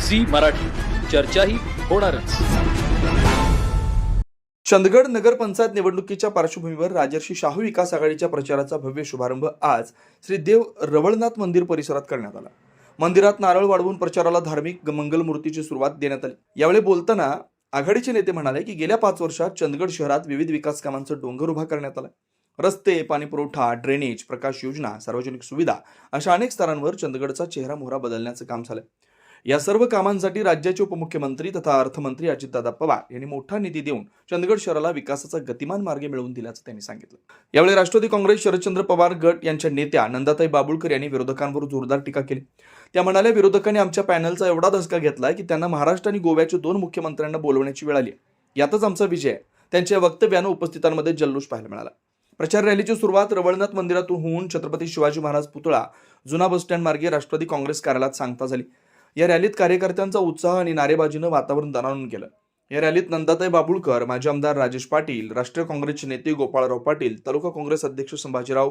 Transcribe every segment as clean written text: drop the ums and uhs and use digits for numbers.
Zee Marathi, चर्चाही होणारच। चंदगड नगरपंचायत निवडणुकीच्या पार्श्वभूमीवर राजर्षी शाहू विकास आघाडीच्या प्रचाराचा भव्य शुभारंभ आज श्री देव रवळनाथ मंदिर परिसरात करण्यात आला। मंदिरात नारळ वाढवून प्रचाराला धार्मिक मंगलमूर्तीची सुरुवात देण्यात आली। यावेळी बोलताना आघाडीचे नेते म्हणाले की गेल्या 5 वर्षात चंदगड शहरात विविध विकास कामांचा डोंगर उभा करण्यात आला। रस्ते, पाणीपुरवठा, ड्रेनेज, प्रकाश योजना, सार्वजनिक सुविधा अशा अनेक स्तरांवर चंदगडचा चेहरा मोहरा बदलण्याचं काम झालं। या सर्व कामांसाठी राज्याचे उपमुख्यमंत्री तथा अर्थमंत्री अजितदादा पवार यांनी मोठा निधी देऊन चंदगड शहराला विकासाचा गतिमान मार्ग मिळवून दिल्याचं त्यांनी सांगितलं। यावेळी राष्ट्रवादी काँग्रेस शरदचंद्र पवार गट यांच्या नेत्या नंदाताई बाबुळकर यांनी विरोधकांवर जोरदार टीका केली। त्या म्हणाल्या, विरोधकांनी आमच्या पॅनलचा एवढा धसका घेतलाय की त्यांना महाराष्ट्र आणि गोव्याच्या 2 मुख्यमंत्र्यांना बोलवण्याची वेळ आली। यातच आमचा विजय आहे। त्यांच्या वक्तव्यानं उपस्थितांमध्ये जल्लोष पाहायला मिळाला। प्रचार रॅलीची सुरुवात रवळनाथ मंदिरातून होऊन छत्रपती शिवाजी महाराज पुतळा, जुना बसस्टँड मार्गे राष्ट्रवादी काँग्रेस कार्यालयात सांगता झाली। या रॅलीत कार्यकर्त्यांचा उत्साह आणि नारेबाजीनं वातावरण दणाणून गेलं। या रॅलीत नंदाताई बाबुळकर, माजी आमदार राजेश पाटील, राष्ट्रीय काँग्रेसचे नेते गोपाळराव पाटील, तालुका काँग्रेस अध्यक्ष संभाजीराव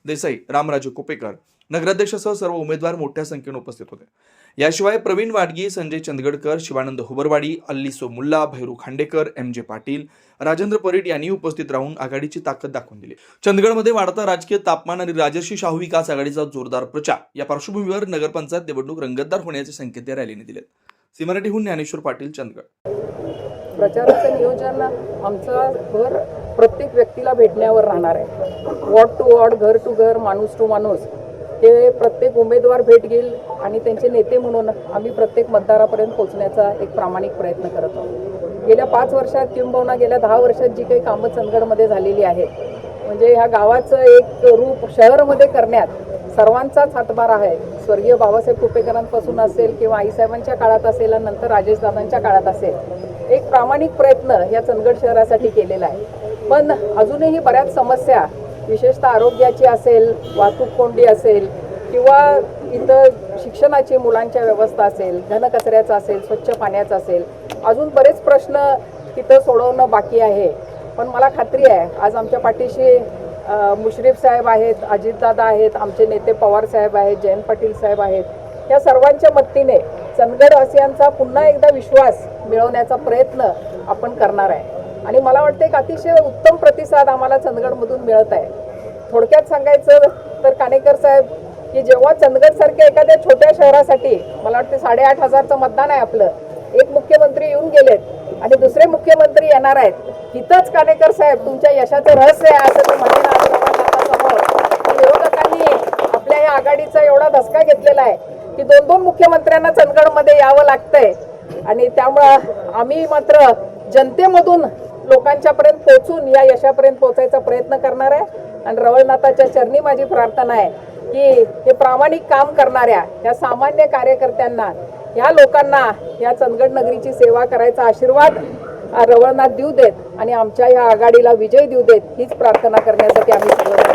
देसाई, रामराजे कोपेकर, नगराध्यक्षासह सर्व उमेदवार मोठ्या संख्येने उपस्थित होते। याशिवाय प्रवीण वाडगी, संजय चंदगडकर, शिवानंद हुबरवाडी, अल्लिसो मुल्ला, भैरू खांडेकर, एम जे पाटील, राजेंद्र परीट यांनी उपस्थित राहून आघाडीची ताकद दाखवून दिली। चंदगडमध्ये वाढता राजकीय तापमान आणि राजर्षी शाहू विकास आघाडीचा जोरदार प्रचार या पार्श्वभूमीवर नगरपंचायत निवडणूक रंगतदार होण्याचे संकेत या रॅलीने दिलेत। सी मराठीहून ज्ञानेश्वर पाटील, चंदगड। प्रचाराचं नियोजन आमचं भर प्रत्येक व्यक्तीला भेटण्यावर राहणार आहे। वॉर्ड टू वॉर्ड, घर टू घर, माणूस टू माणूस हे प्रत्येक उमेदवार भेट घेईल आणि त्यांचे नेते म्हणून आम्ही प्रत्येक मतदारापर्यंत पोहोचण्याचा एक प्रामाणिक प्रयत्न करत आहोत। गेल्या 5 वर्षात किंबहुना गेल्या 10 वर्षात जी काही कामं चंदगडमध्ये झालेली आहेत, म्हणजे ह्या गावाचं एक रूप शहरामध्ये करण्यात सर्वांचाच हातभार आहे। स्वर्गीय बाबासाहेब कुपेकरांपासून असेल किंवा आईसाहेबांच्या काळात असेल आणि नंतर राजेशदादांच्या काळात असेल, एक प्रामाणिक प्रयत्न या चंदगड शहरासाठी केलेला आहे। पण अजूनही बऱ्याच समस्या, विशेषतः आरोग्याची असेल, वाहतूक कोंडी असेल किंवा इतर शिक्षणाची मुलांच्या व्यवस्था असेल, घनकचऱ्याचा असेल, स्वच्छ पाण्याचा असेल, अजून बरेच प्रश्न तिथं सोडवणं बाकी आहे। पण मला खात्री आहे आज आमच्या पाठीशी मुश्रीफ साहेब आहेत, अजितदादा आहेत, आमचे नेते पवार साहेब आहेत, जयंत पाटील साहेब आहेत। या सर्वांच्या मदतीने चंदगडवासियांचा पुन्हा एकदा विश्वास मिळवण्याचा प्रयत्न आपण करणार आहे आणि मला वाटतं एक अतिशय उत्तम प्रतिसाद आम्हाला चंदगडमधून मिळत आहे। थोडक्यात सांगायचं तर कानेकर साहेब की जेव्हा चंदगडसारख्या एखाद्या छोट्या शहरासाठी मला वाटतं 8,500चं मतदान आहे आपलं, एक मुख्यमंत्री येऊन गेलेत आणि दुसरे मुख्यमंत्री येणार आहेत, हिथंच कानेकर साहेब तुमच्या यशाचं रहस्य आहे असं ते म्हणेन आज रवळनाथासमोर। विरोधकांनी आपल्या या आघाडीचा एवढा धसका घेतलेला आहे की 2-2 मुख्यमंत्र्यांना चंदगडमध्ये यावं लागतंय आणि त्यामुळं आम्ही मात्र जनतेमधून लोकांच्यापर्यंत पोहोचून या यशापर्यंत पोहोचायचा प्रयत्न करणार आहे आणि रवळनाथाच्या चरणी माझी प्रार्थना आहे की हे प्रामाणिक काम करणाऱ्या या सामान्य कार्यकर्त्यांना, या लोकांना या चंदगड नगरीची सेवा करायचा आशीर्वाद रवळनाथ देऊ देत आणि आमच्या या आघाडीला विजय देऊ देत, हीच प्रार्थना करण्यासाठी आम्ही सर्व